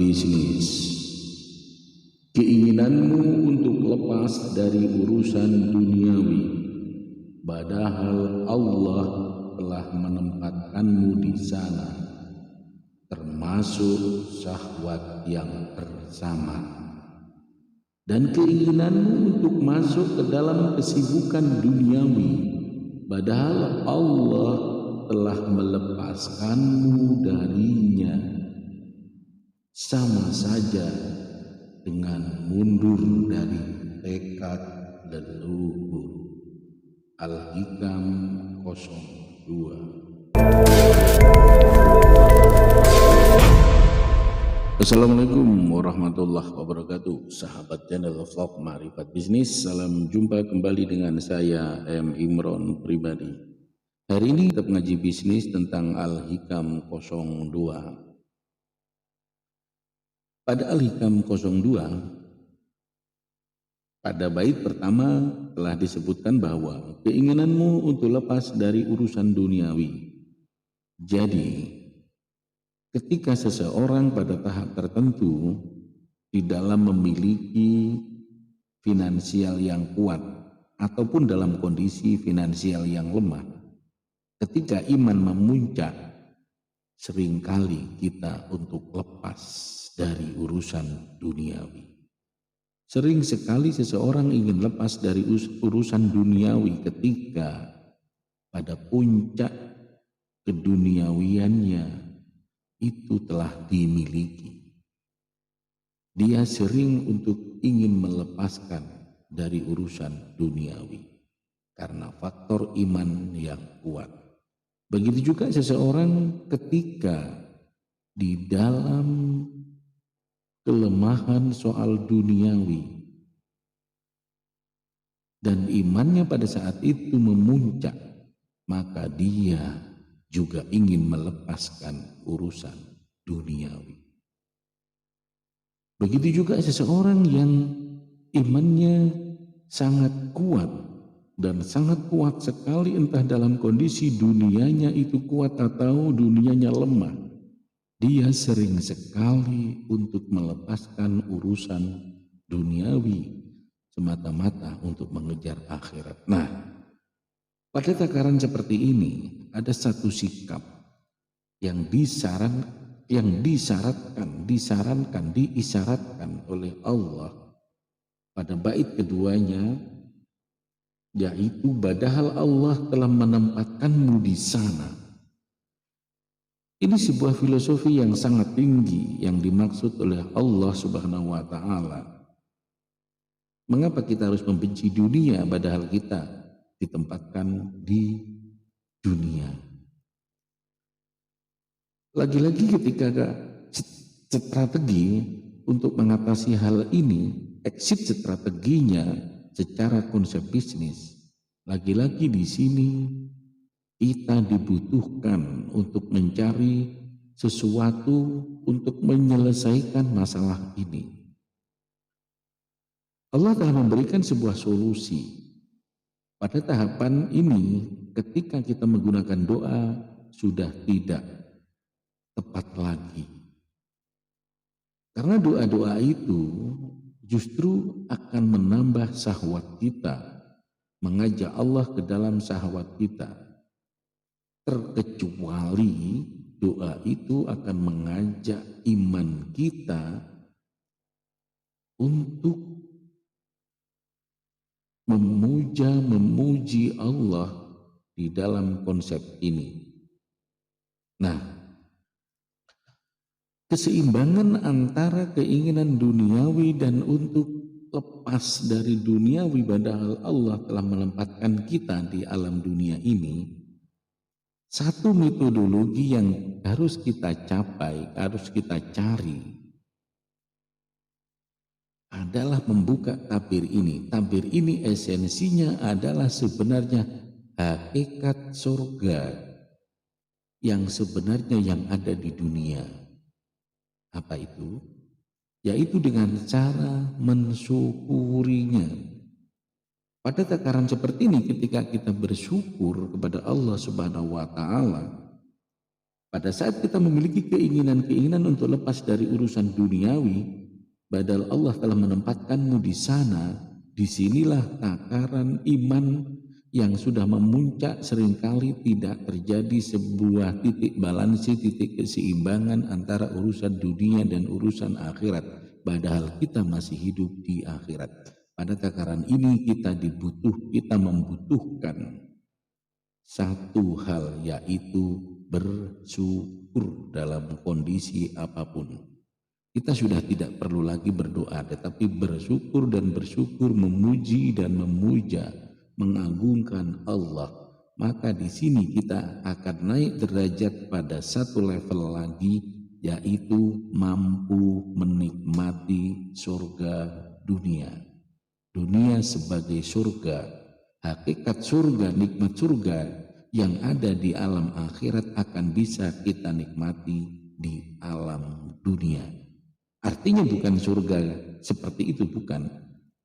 bisnis. Keinginanmu untuk lepas dari urusan duniawi, padahal Allah telah menempatkanmu di sana, termasuk syahwat yang bersama. Dan keinginanmu untuk masuk ke dalam kesibukan duniawi, padahal Allah telah melepaskanmu darinya, sama saja dengan mundur dari tekad leluhur. Al-Hikam 02. Assalamualaikum warahmatullahi wabarakatuh. Sahabat channel Vlog Ma'rifat Bisnis, salam jumpa kembali dengan saya M. Imron pribadi. Hari ini kita mengaji bisnis tentang Al-Hikam 02. Pada Al-Hikam 02, pada bait pertama telah disebutkan bahwa keinginanmu untuk lepas dari urusan duniawi. Jadi, ketika seseorang pada tahap tertentu di dalam memiliki finansial yang kuat ataupun dalam kondisi finansial yang lemah, ketika iman memuncak, seringkali kita untuk lepas dari urusan duniawi. Sering sekali seseorang ingin lepas dari urusan duniawi ketika pada puncak keduniawiannya itu telah dimiliki. Dia sering untuk ingin melepaskan dari urusan duniawi karena faktor iman yang kuat. Begitu juga seseorang ketika di dalam kelemahan soal duniawi dan imannya pada saat itu memuncak, maka dia juga ingin melepaskan urusan duniawi. Begitu juga seseorang yang imannya sangat kuat dan sangat kuat sekali, entah dalam kondisi dunianya itu kuat atau dunianya lemah, dia sering sekali untuk melepaskan urusan duniawi semata-mata untuk mengejar akhirat. Nah, pada takaran seperti ini ada satu sikap yang diisyaratkan oleh Allah pada bait keduanya, yaitu padahal Allah telah menempatkanmu di sana. Ini sebuah filosofi yang sangat tinggi yang dimaksud oleh Allah Subhanahu wa Ta'ala. Mengapa kita harus membenci dunia padahal kita ditempatkan di dunia? Lagi-lagi ketika strategi untuk mengatasi hal ini, exit strateginya secara konsep bisnis, lagi-lagi di sini kita dibutuhkan untuk mencari sesuatu untuk menyelesaikan masalah ini. Allah telah memberikan sebuah solusi. Pada tahapan ini, ketika kita menggunakan doa, sudah tidak tepat lagi. Karena doa-doa itu justru akan menambah syahwat kita, mengajak Allah ke dalam syahwat kita. Terkecuali doa itu akan mengajak iman kita untuk memuji Allah di dalam konsep ini. Nah, keseimbangan antara keinginan duniawi dan untuk lepas dari duniawi padahal Allah telah menempatkan kita di alam dunia ini, satu metodologi yang harus kita capai, harus kita cari adalah membuka tabir ini. Tabir ini esensinya adalah sebenarnya hakikat surga yang sebenarnya yang ada di dunia. Apa itu? Yaitu dengan cara mensyukurinya. Pada takaran seperti ini, ketika kita bersyukur kepada Allah Subhanahu wa Ta'ala, Pada saat kita memiliki keinginan-keinginan untuk lepas dari urusan duniawi, padahal Allah telah menempatkanmu di sana, disinilah takaran iman yang sudah memuncak seringkali tidak terjadi sebuah titik balansi, titik keseimbangan antara urusan dunia dan urusan akhirat. Padahal kita masih hidup di akhirat. Pada takaran ini kita membutuhkan satu hal, yaitu bersyukur dalam kondisi apapun. Kita sudah tidak perlu lagi berdoa, tetapi bersyukur dan bersyukur, memuji dan memuja, mengagungkan Allah. Maka di sini kita akan naik derajat pada satu level lagi, yaitu mampu menikmati surga dunia. Dunia sebagai surga, hakikat surga, nikmat surga yang ada di alam akhirat akan bisa kita nikmati di alam dunia. Artinya bukan surga seperti itu, bukan.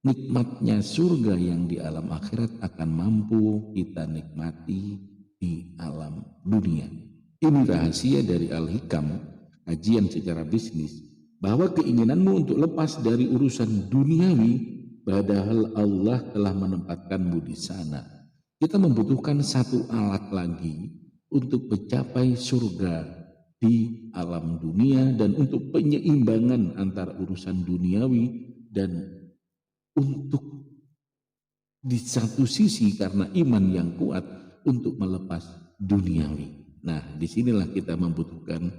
Nikmatnya surga yang di alam akhirat akan mampu kita nikmati di alam dunia. Ini rahasia dari Al-Hikam, kajian secara bisnis, bahwa keinginanmu untuk lepas dari urusan duniawi, padahal Allah telah menempatkanmu di sana. Kita membutuhkan satu alat lagi untuk mencapai surga di alam dunia dan untuk penyeimbangan antara urusan duniawi dan untuk di satu sisi karena iman yang kuat untuk melepas duniawi. Nah, disinilah kita membutuhkan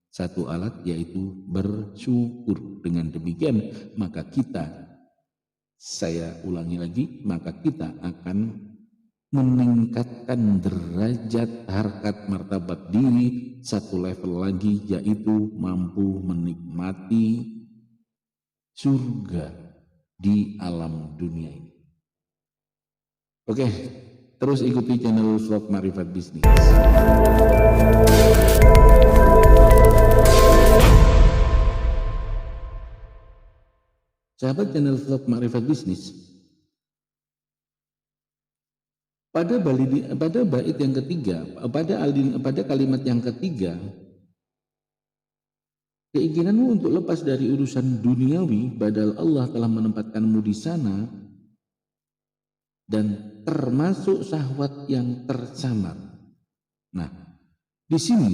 satu alat, yaitu bersyukur. Dengan demikian maka saya ulangi lagi, maka kita akan meningkatkan derajat harkat martabat diri satu level lagi, yaitu mampu menikmati surga di alam dunia ini. Oke, terus ikuti channel vlog Marifat Bisnis. Sahabat channel vlog Marifat Bisnis, pada bait yang ketiga, pada kalimat yang ketiga, keinginanmu untuk lepas dari urusan duniawi, padahal Allah telah menempatkanmu di sana, dan termasuk syahwat yang tersamar. Nah, di sini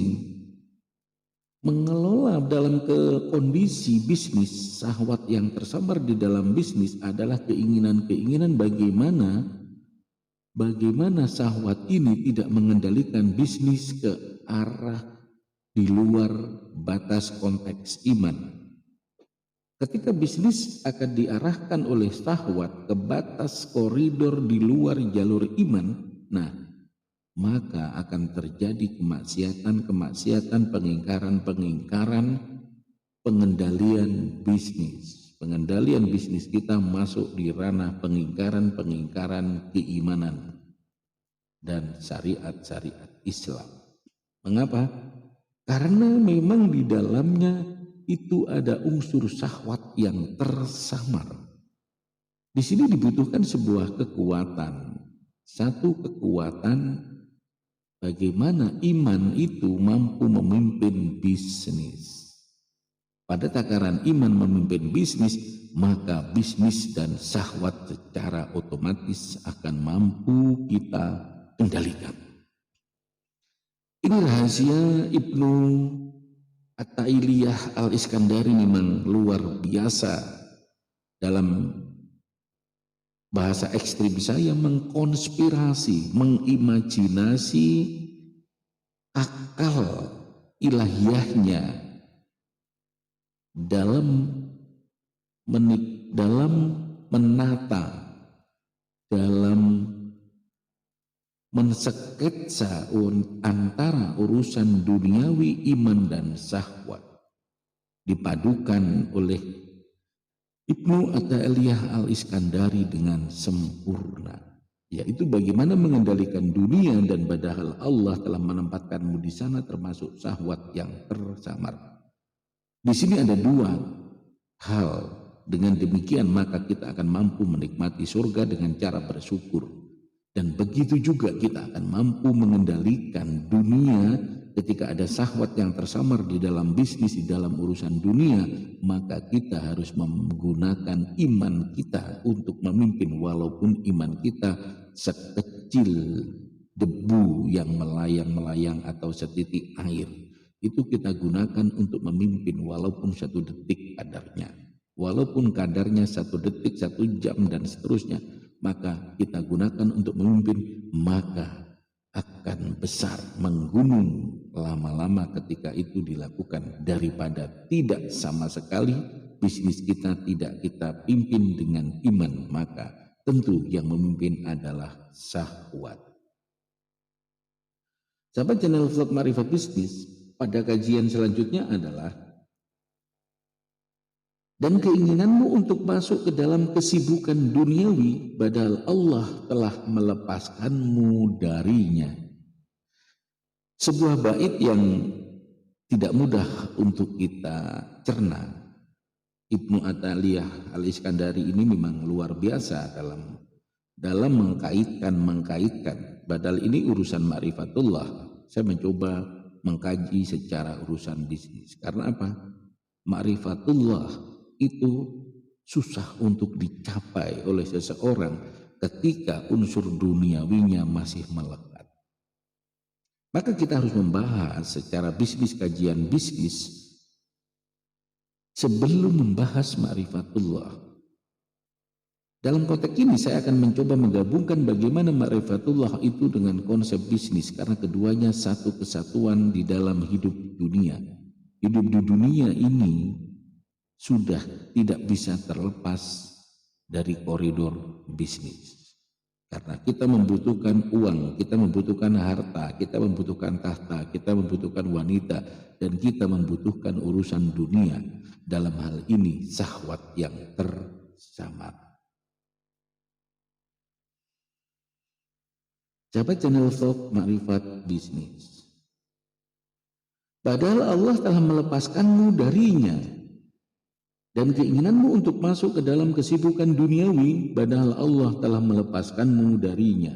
mengelola dalam kondisi bisnis, syahwat yang tersamar di dalam bisnis adalah keinginan-keinginan bagaimana syahwat ini tidak mengendalikan bisnis ke arah di luar batas konteks iman. Ketika bisnis akan diarahkan oleh syahwat ke batas koridor di luar jalur iman, nah, maka akan terjadi kemaksiatan, pengingkaran, pengendalian bisnis. Pengendalian bisnis kita masuk di ranah pengingkaran keimanan dan syariat Islam. Mengapa? Karena memang di dalamnya itu ada unsur syahwat yang tersamar. Di sini dibutuhkan sebuah kekuatan, satu kekuatan bagaimana iman itu mampu memimpin bisnis. Pada takaran iman memimpin bisnis, maka bisnis dan syahwat secara otomatis akan mampu kita kendalikan. Ini rahasia Ibnu At-Tailiyah Al-Iskandari memang luar biasa. Dalam bahasa ekstrim saya mengkonspirasi, mengimajinasi akal ilahiyahnya dalam menata, dalam mensketsa antara urusan duniawi, iman dan syahwat, dipadukan oleh Ibnu At-Tailiyah Al-Iskandari dengan sempurna, yaitu bagaimana mengendalikan dunia dan padahal Allah telah menempatkanmu di sana, termasuk syahwat yang tersamar. Di sini ada dua hal. Dengan demikian maka kita akan mampu menikmati surga dengan cara bersyukur. Dan begitu juga kita akan mampu mengendalikan dunia ketika ada syahwat yang tersamar di dalam bisnis, di dalam urusan dunia, maka kita harus menggunakan iman kita untuk memimpin, walaupun iman kita sekecil debu yang melayang-melayang atau setitik air. Itu kita gunakan untuk memimpin walaupun 1 detik kadarnya. Walaupun kadarnya 1 detik, 1 jam dan seterusnya, maka kita gunakan untuk memimpin, maka akan besar, menggunung lama-lama ketika itu dilakukan, daripada tidak sama sekali bisnis kita tidak kita pimpin dengan iman, maka tentu yang memimpin adalah syahwat. Sahabat channel vlog Ma'rifat Bisnis, pada kajian selanjutnya adalah dan keinginanmu untuk masuk ke dalam kesibukan duniawi, padahal Allah telah melepaskanmu darinya. Sebuah bait yang tidak mudah untuk kita cerna. Ibnu Athaillah Al-Iskandari ini memang luar biasa dalam mengkaitkan. Padahal ini urusan ma'rifatullah. Saya mencoba mengkaji secara urusan bisnis. Karena apa? Ma'rifatullah itu susah untuk dicapai oleh seseorang ketika unsur duniawinya masih melekat. Maka kita harus membahas secara bisnis, kajian bisnis, sebelum membahas ma'rifatullah. Dalam konteks ini saya akan mencoba menggabungkan bagaimana ma'rifatullah itu dengan konsep bisnis, karena keduanya satu kesatuan di dalam hidup dunia. Hidup di dunia ini sudah tidak bisa terlepas dari koridor bisnis. Karena kita membutuhkan uang, kita membutuhkan harta, kita membutuhkan tahta, kita membutuhkan wanita, dan kita membutuhkan urusan dunia. Dalam hal ini syahwat yang tersamar. Sahabat channel vlog Ma'rifat Bisnis, padahal Allah telah melepaskanmu darinya. Dan keinginanmu untuk masuk ke dalam kesibukan duniawi, padahal Allah telah melepaskanmu darinya.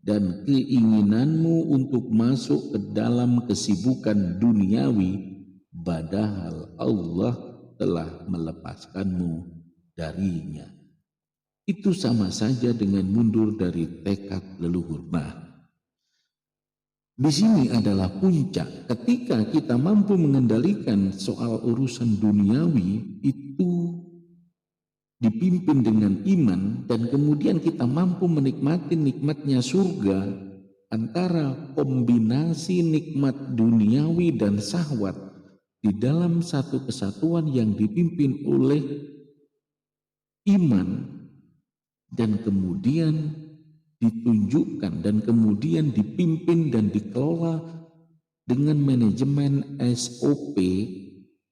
Dan keinginanmu untuk masuk ke dalam kesibukan duniawi, padahal Allah telah melepaskanmu darinya. Itu sama saja dengan mundur dari tekad leluhur. Nah, di sini adalah puncak ketika kita mampu mengendalikan soal urusan duniawi itu dipimpin dengan iman, dan kemudian kita mampu menikmati nikmatnya surga antara kombinasi nikmat duniawi dan syahwat di dalam satu kesatuan yang dipimpin oleh iman, dan kemudian ditunjukkan dan kemudian dipimpin dan dikelola dengan manajemen SOP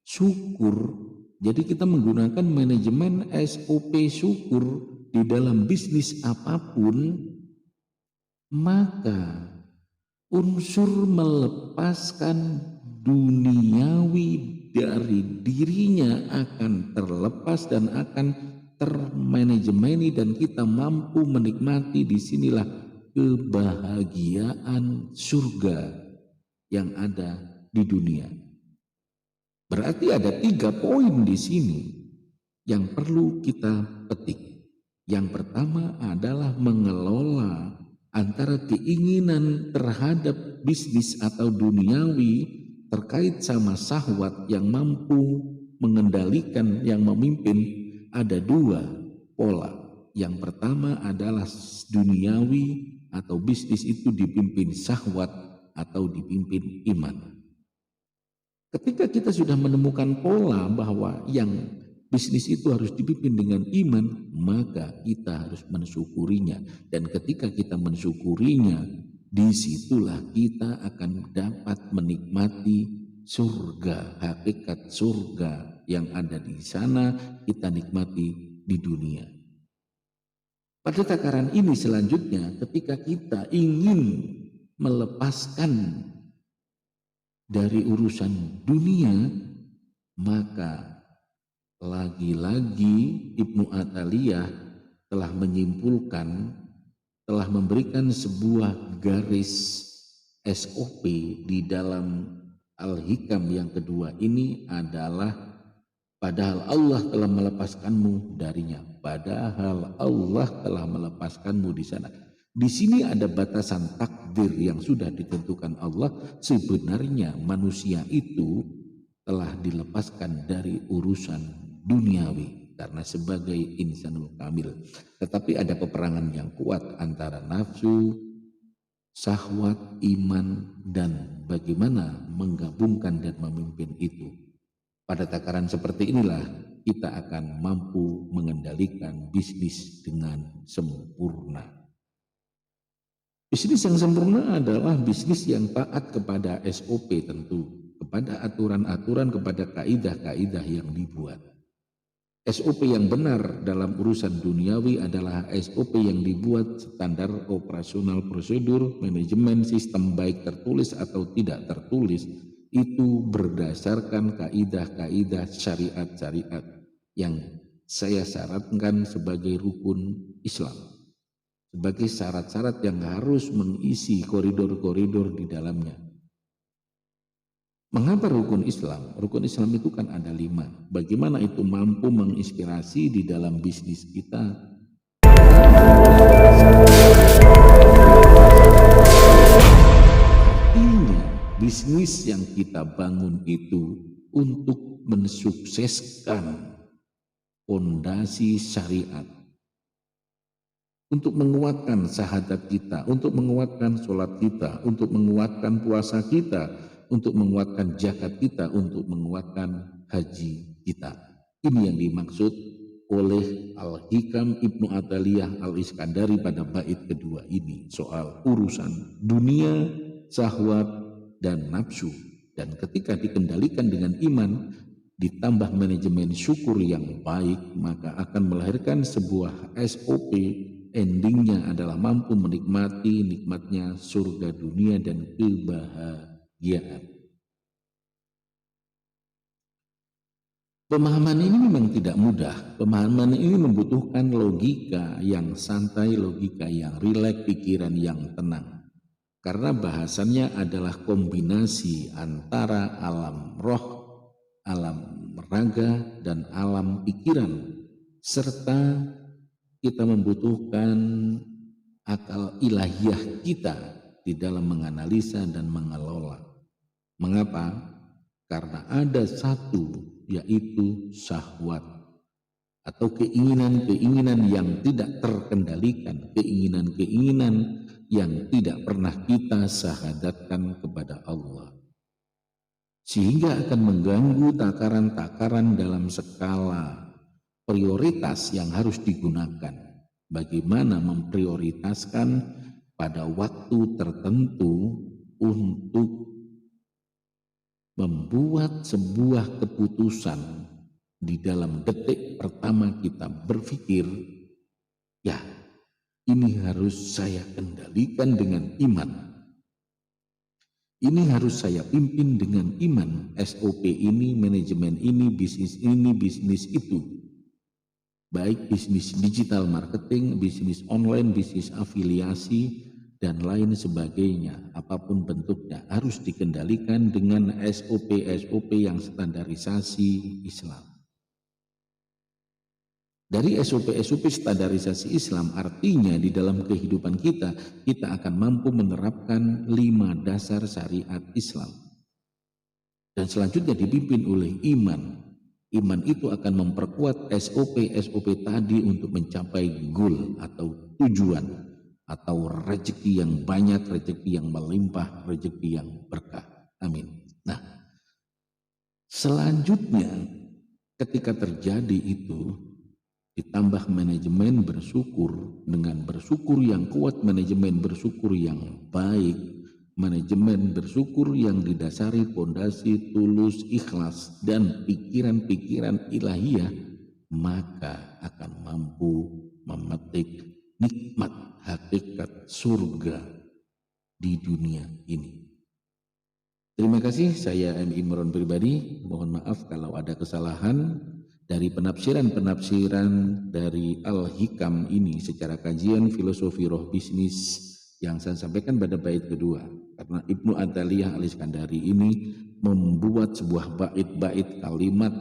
syukur. Jadi kita menggunakan manajemen SOP syukur di dalam bisnis apapun, maka unsur melepaskan duniawi dari dirinya akan terlepas dan akan termanajemeni, dan kita mampu menikmati. Disinilah kebahagiaan surga yang ada di dunia. Berarti ada 3 poin di sini yang perlu kita petik. Yang pertama adalah mengelola antara keinginan terhadap bisnis atau duniawi terkait sama syahwat yang mampu mengendalikan, yang memimpin. Ada 2 pola. Yang pertama adalah duniawi atau bisnis itu dipimpin syahwat atau dipimpin iman. Ketika kita sudah menemukan pola bahwa yang bisnis itu harus dipimpin dengan iman, maka kita harus mensyukurinya. Dan ketika kita mensyukurinya, disitulah kita akan dapat menikmati surga, hakikat surga yang ada di sana kita nikmati di dunia. Pada takaran ini selanjutnya, ketika kita ingin melepaskan dari urusan dunia, maka lagi-lagi Ibnu Athaillah telah menyimpulkan, telah memberikan sebuah garis SOP di dalam Al-Hikam yang kedua ini adalah padahal Allah telah melepaskanmu darinya. Padahal Allah telah melepaskanmu di sana. Di sini ada batasan takdir yang sudah ditentukan Allah. Sebenarnya manusia itu telah dilepaskan dari urusan duniawi karena sebagai insanul kamil. Tetapi ada peperangan yang kuat antara nafsu, syahwat, iman, dan bagaimana menggabungkan dan memimpin itu. Pada takaran seperti inilah kita akan mampu mengendalikan bisnis dengan sempurna. Bisnis yang sempurna adalah bisnis yang taat kepada SOP tentu, kepada aturan-aturan, kepada kaidah-kaidah yang dibuat. SOP yang benar dalam urusan duniawi adalah SOP yang dibuat standar operasional prosedur, manajemen, sistem baik tertulis atau tidak tertulis, itu berdasarkan kaidah-kaidah syariat-syariat yang saya syaratkan sebagai rukun Islam, sebagai syarat-syarat yang harus mengisi koridor-koridor di dalamnya. Mengapa rukun Islam? Rukun Islam itu kan ada 5. Bagaimana itu mampu menginspirasi di dalam bisnis kita? Artinya bisnis yang kita bangun itu untuk mensukseskan fondasi syariat, untuk menguatkan syahadat kita, untuk menguatkan sholat kita, untuk menguatkan puasa kita, untuk menguatkan zakat kita, untuk menguatkan haji kita. Ini yang dimaksud oleh Al-Hikam Ibnu Ataliyah Al-Iskandari pada bait kedua ini, soal urusan dunia, syahwat, dan nafsu. Dan ketika dikendalikan dengan iman, ditambah manajemen syukur yang baik, maka akan melahirkan sebuah SOP. Endingnya adalah mampu menikmati nikmatnya surga dunia dan kebahagiaan. Pemahaman ini memang tidak mudah. Pemahaman ini membutuhkan logika yang santai, logika yang rileks, pikiran yang tenang. Karena bahasannya adalah kombinasi antara alam roh, alam raga, dan alam pikiran, serta kita membutuhkan akal ilahiyah kita di dalam menganalisa dan mengelola. Mengapa? Karena ada satu, yaitu syahwat atau keinginan-keinginan yang tidak terkendalikan, keinginan-keinginan yang tidak pernah kita syahadatkan kepada Allah, sehingga akan mengganggu takaran-takaran dalam skala prioritas yang harus digunakan. Bagaimana memprioritaskan pada waktu tertentu untuk membuat sebuah keputusan di dalam detik pertama kita berpikir, ya ini harus saya kendalikan dengan iman. Ini harus saya pimpin dengan iman. SOP ini, manajemen ini, bisnis itu. Baik bisnis digital marketing, bisnis online, bisnis afiliasi, dan lain sebagainya. Apapun bentuknya harus dikendalikan dengan SOP yang standarisasi Islam. Dari SOP standarisasi Islam artinya di dalam kehidupan kita akan mampu menerapkan 5 dasar syariat Islam. Dan selanjutnya dipimpin oleh iman. Iman itu akan memperkuat SOP tadi untuk mencapai goal atau tujuan atau rezeki yang banyak, rezeki yang melimpah, rezeki yang berkah. Amin. Nah, selanjutnya ketika terjadi itu ditambah manajemen bersyukur, dengan bersyukur yang kuat, manajemen bersyukur yang baik, manajemen bersyukur yang didasari pondasi tulus, ikhlas, dan pikiran-pikiran ilahiyah, maka akan mampu memetik nikmat hakikat surga di dunia ini. Terima kasih, saya M. Imron pribadi. Mohon maaf kalau ada kesalahan dari penafsiran-penafsiran dari Al-Hikam ini secara kajian filosofi roh bisnis yang saya sampaikan pada bait kedua. Karena Ibnu Athailiyah Al-Iskandari ini membuat sebuah bait-bait kalimat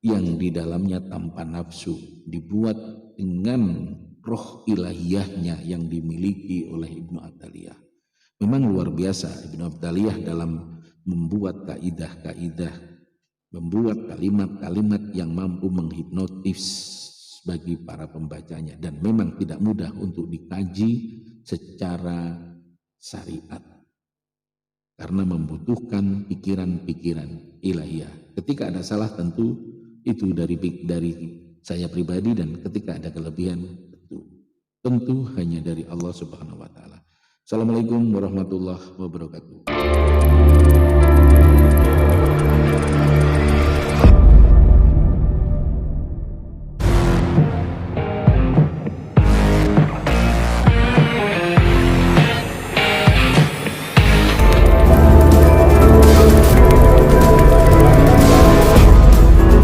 yang di dalamnya tanpa nafsu, dibuat dengan roh ilahiyahnya yang dimiliki oleh Ibnu Athailiyah. Memang luar biasa Ibnu Athailiyah dalam membuat kaidah-kaidah, membuat kalimat-kalimat yang mampu menghipnotis bagi para pembacanya, dan memang tidak mudah untuk dikaji secara syariat karena membutuhkan pikiran-pikiran ilahiyah. Ketika ada salah tentu itu dari saya pribadi, dan ketika ada kelebihan tentu hanya dari Allah Subhanahu wa taala. Assalamualaikum warahmatullahi wabarakatuh.